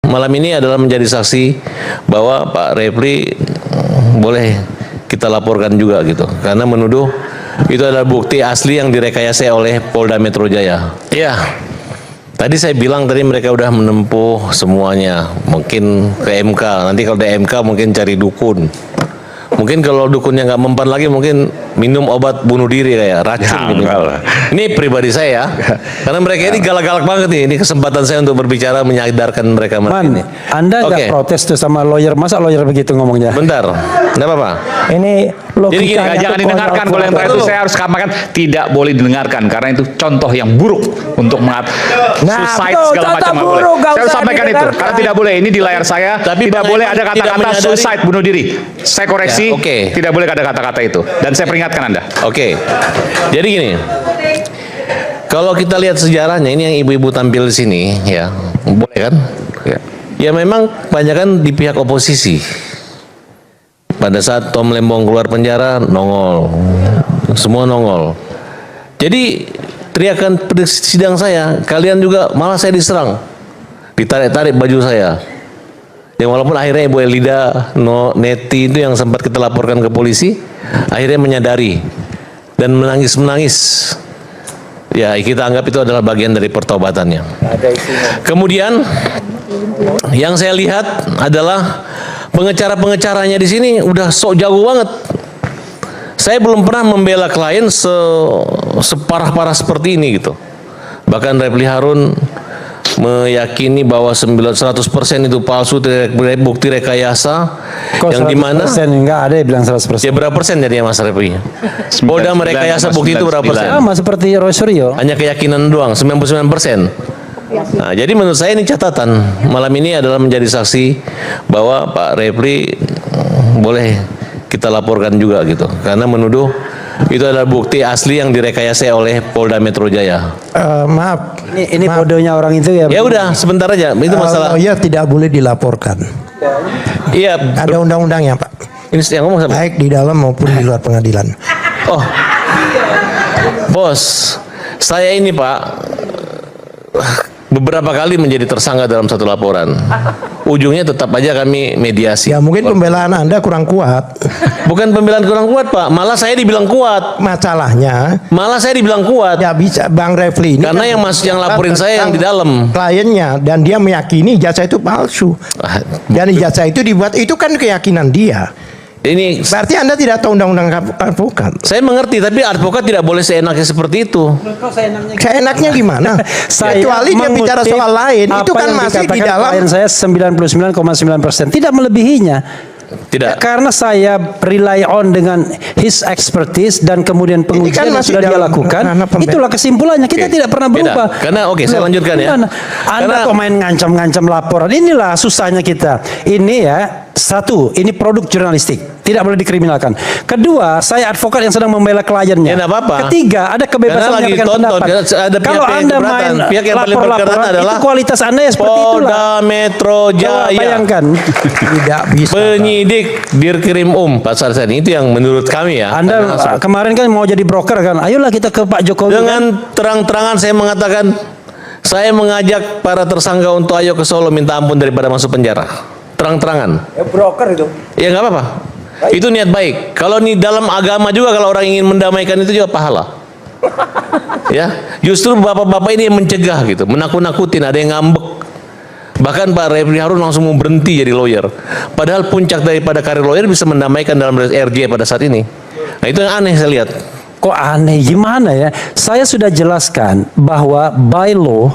malam ini adalah menjadi saksi bahwa Pak Refli boleh kita laporkan juga gitu, karena menuduh itu adalah bukti asli yang direkayasa oleh Polda Metro Jaya. Iya, tadi saya bilang tadi mereka udah menempuh semuanya, mungkin ke MK, nanti kalau di MK mungkin cari dukun. Mungkin kalau dukunnya nggak mempan lagi, mungkin minum obat bunuh diri kayak racun gitu. Ini pribadi saya, karena mereka ini galak-galak banget nih. Ini kesempatan saya untuk berbicara, menyadarkan mereka. Man, Anda nggak protes tuh sama lawyer? Masa lawyer begitu ngomongnya? Bentar, enggak apa-apa. Ini Jadi gini, jangan didengarkan. Kalau yang terakhir itu saya harus katakan tidak boleh didengarkan karena itu contoh yang buruk untuk suicide segala macam. Saya harus sampaikan itu karena tidak boleh. Ini di layar saya. Tapi tidak boleh ada kata-kata suicide, bunuh diri. Saya koreksi. Tidak boleh ada kata-kata itu. Dan saya peringatkan Anda. Jadi gini. Kalau kita lihat sejarahnya, ini yang ibu-ibu tampil di sini, ya, boleh kan? Ya memang kebanyakan di pihak oposisi. Pada saat Tom Lembong keluar penjara, nongol, semua nongol. Jadi teriakan sidang saya, kalian juga malah saya diserang, ditarik-tarik baju saya. Yang walaupun akhirnya Ibu Elida Neti itu yang sempat kita laporkan ke polisi, akhirnya menyadari dan menangis-menangis. Ya, kita anggap itu adalah bagian dari pertobatannya. Kemudian yang saya lihat adalah pengecara-pengecaranya di sini udah sok jago banget. Saya belum pernah membela klien separah-parah seperti ini gitu. Bahkan Refli Harun meyakini bahwa 100% itu palsu, bukti rekayasa. Yang dimana enggak ada yang bilang 100%. Ya berapa persen jadinya Mas Refli? Polda merekayasa bukti itu berapa persen? Sama seperti Roy Suryo. Hanya keyakinan doang, 99%. Nah, jadi menurut saya ini catatan. Malam ini adalah menjadi saksi bahwa Pak Refli boleh kita laporkan juga gitu, karena menuduh itu adalah bukti asli yang direkayasa oleh Polda Metro Jaya. Maaf, ini bodohnya orang itu ya. Ya udah, sebentar aja. Itu masalah. Ya tidak boleh dilaporkan. Iya. Ada undang-undangnya, Pak. Ini yang ngomong siapa? Baik di dalam maupun di luar pengadilan. Oh, bos, saya ini Pak beberapa kali menjadi tersangka dalam satu laporan. Ujungnya tetap aja kami mediasi. Ya mungkin pembelaan Anda kurang kuat. Bukan pembelaan kurang kuat Pak, malah saya dibilang kuat. Masalahnya, malah saya dibilang kuat. Ya bisa Bang Refli ini. Karena kan yang laporin saya yang di dalam. Kliennya, dan dia meyakini ijazah itu palsu. Dan ijazah itu dibuat, itu kan keyakinan dia. Ini berarti Anda tidak tahu undang-undang advokat. Saya mengerti, tapi advokat tidak boleh seenaknya seperti itu. Seenaknya gimana? Kecuali dia bicara soal lain, itu kan masih di dalam. Klien saya 99,9%, tidak melebihinya. Tidak. Karena saya rely on dengan his expertise dan kemudian pengujian yang sudah dia lakukan, itulah kesimpulannya. Kita tidak pernah berubah. Karena saya lanjutkan ya. Anda kok main ngancam-ngancam laporan, inilah susahnya kita. Ini ya, satu, ini produk jurnalistik, tidak boleh dikriminalkan. Kedua, saya advokat yang sedang membela kliennya. Ya, apa-apa. Ketiga, ada kebebasan menyampaikan pendapat. Kalau Anda main lapor-laporan, itu kualitas Anda ya seperti itulah. Polda Metro Jaya. Bayangkan. Tidak bisa. Penyidik Dirkrim Pak Sarsen, itu yang menurut kami ya. Anda kemarin kan mau jadi broker kan, ayolah kita ke Pak Jokowi. Dengan terang-terangan saya mengatakan, saya mengajak para tersangka untuk ayo ke Solo minta ampun daripada masuk penjara. Terang-terangan. Ya broker itu. Ya nggak apa-apa. Itu niat baik. Kalau ini dalam agama juga, kalau orang ingin mendamaikan itu juga pahala. Ya, justru bapak-bapak ini yang mencegah gitu, menakut-nakutin, ada yang ngambek. Bahkan Pak Refli Harun langsung mau berhenti jadi lawyer. Padahal puncak daripada karir lawyer bisa mendamaikan dalam RJ pada saat ini. Nah itu yang aneh saya lihat. Kok aneh gimana ya? Saya sudah jelaskan bahwa by law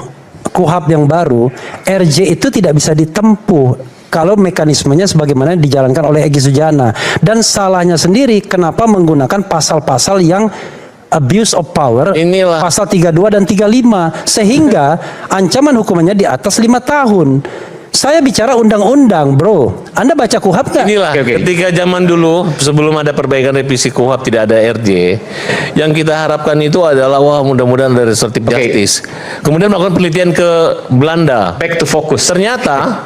KUHP yang baru, RJ itu tidak bisa ditempuh kalau mekanismenya sebagaimana dijalankan oleh Egy Sujana. Dan salahnya sendiri kenapa menggunakan pasal-pasal yang abuse of power. Inilah pasal 32 dan 35, sehingga ancaman hukumannya di atas 5 tahun. Saya bicara undang-undang, bro. Anda baca KUHP nggak? Inilah ketika zaman dulu sebelum ada perbaikan revisi KUHP tidak ada RJ. Yang kita harapkan itu adalah wah mudah-mudahan ada restoratif justice. Kemudian melakukan penelitian ke Belanda. Back to focus. Ternyata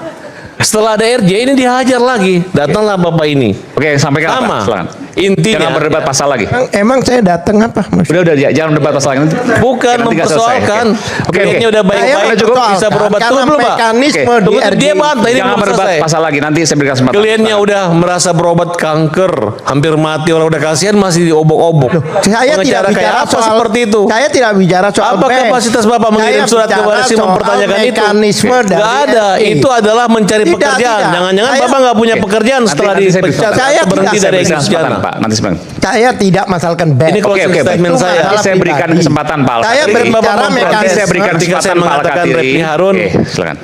Setelah ada RJ ini dihajar lagi. Datanglah bapak ini. Oke, sampaikan Sama. apa? Silakan. Intinya Jangan berdebat pasal lagi. Emang saya datang apa? Mas? Udah, jangan berdebat pasal lagi. bukan Nanti nggak selesai. mempersoalkan. Oke. Kliennya udah baik-baik Saya cukup bisa mempersoalkan berobat. karena Tunggu dulu, Pak. mekanisme Oke. di Tunggu, RJ. dia bantah ini Jangan belum berdebat selesai. pasal lagi. Nanti saya berikan kesempatan. Kliennya udah merasa berobat kanker, hampir mati, orang udah kasihan masih diobok-obok. Saya Pengacara tidak kayak bicara apa soal seperti itu? Saya tidak bicara soal Apa bank. kapasitas Bapak mengirim Saya surat bicara kepada si soal mempertanyakan itu? mekanisme dari Nggak ada. RJ. Itu adalah mencari Tidak, pekerjaan. tidak. Jangan-jangan Saya- Bapak nggak punya Oke. pekerjaan setelah Nanti saya dipecat Saya atau berhenti tidak dari berikan kesempatan, Ekspsiana. Pak. Nanti sebentar. Saya tidak masalkan bank. Ini closing Oke, statement Itu saya. masalah Nanti saya berikan pribadi. kesempatan Pak Al-Katiri. Saya berbicara Nanti mekanisme. saya berikan Ketika saya kesempatan Pak mengatakan Al-Katiri. Refli Harun. Oke, silakan.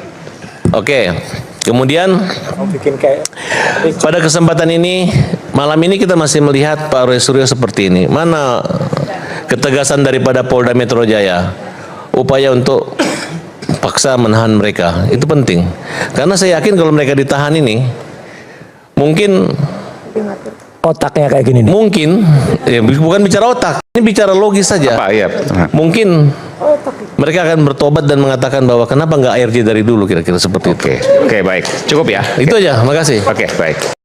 Oke. Kemudian pada kesempatan ini, malam ini kita masih melihat Pak Roy Suryo seperti ini. Mana ketegasan daripada Polda Metro Jaya? Upaya untuk paksa menahan mereka. Itu penting. Karena saya yakin kalau mereka ditahan ini, mungkin Otaknya kayak gini nih. mungkin ya, bukan bicara otak, ini bicara logis saja. Pak, iya. Mungkin mereka akan bertobat dan mengatakan bahwa kenapa nggak ARJ dari dulu, kira-kira seperti itu. Oke, baik. Cukup ya. Itu aja, makasih. Oke, baik.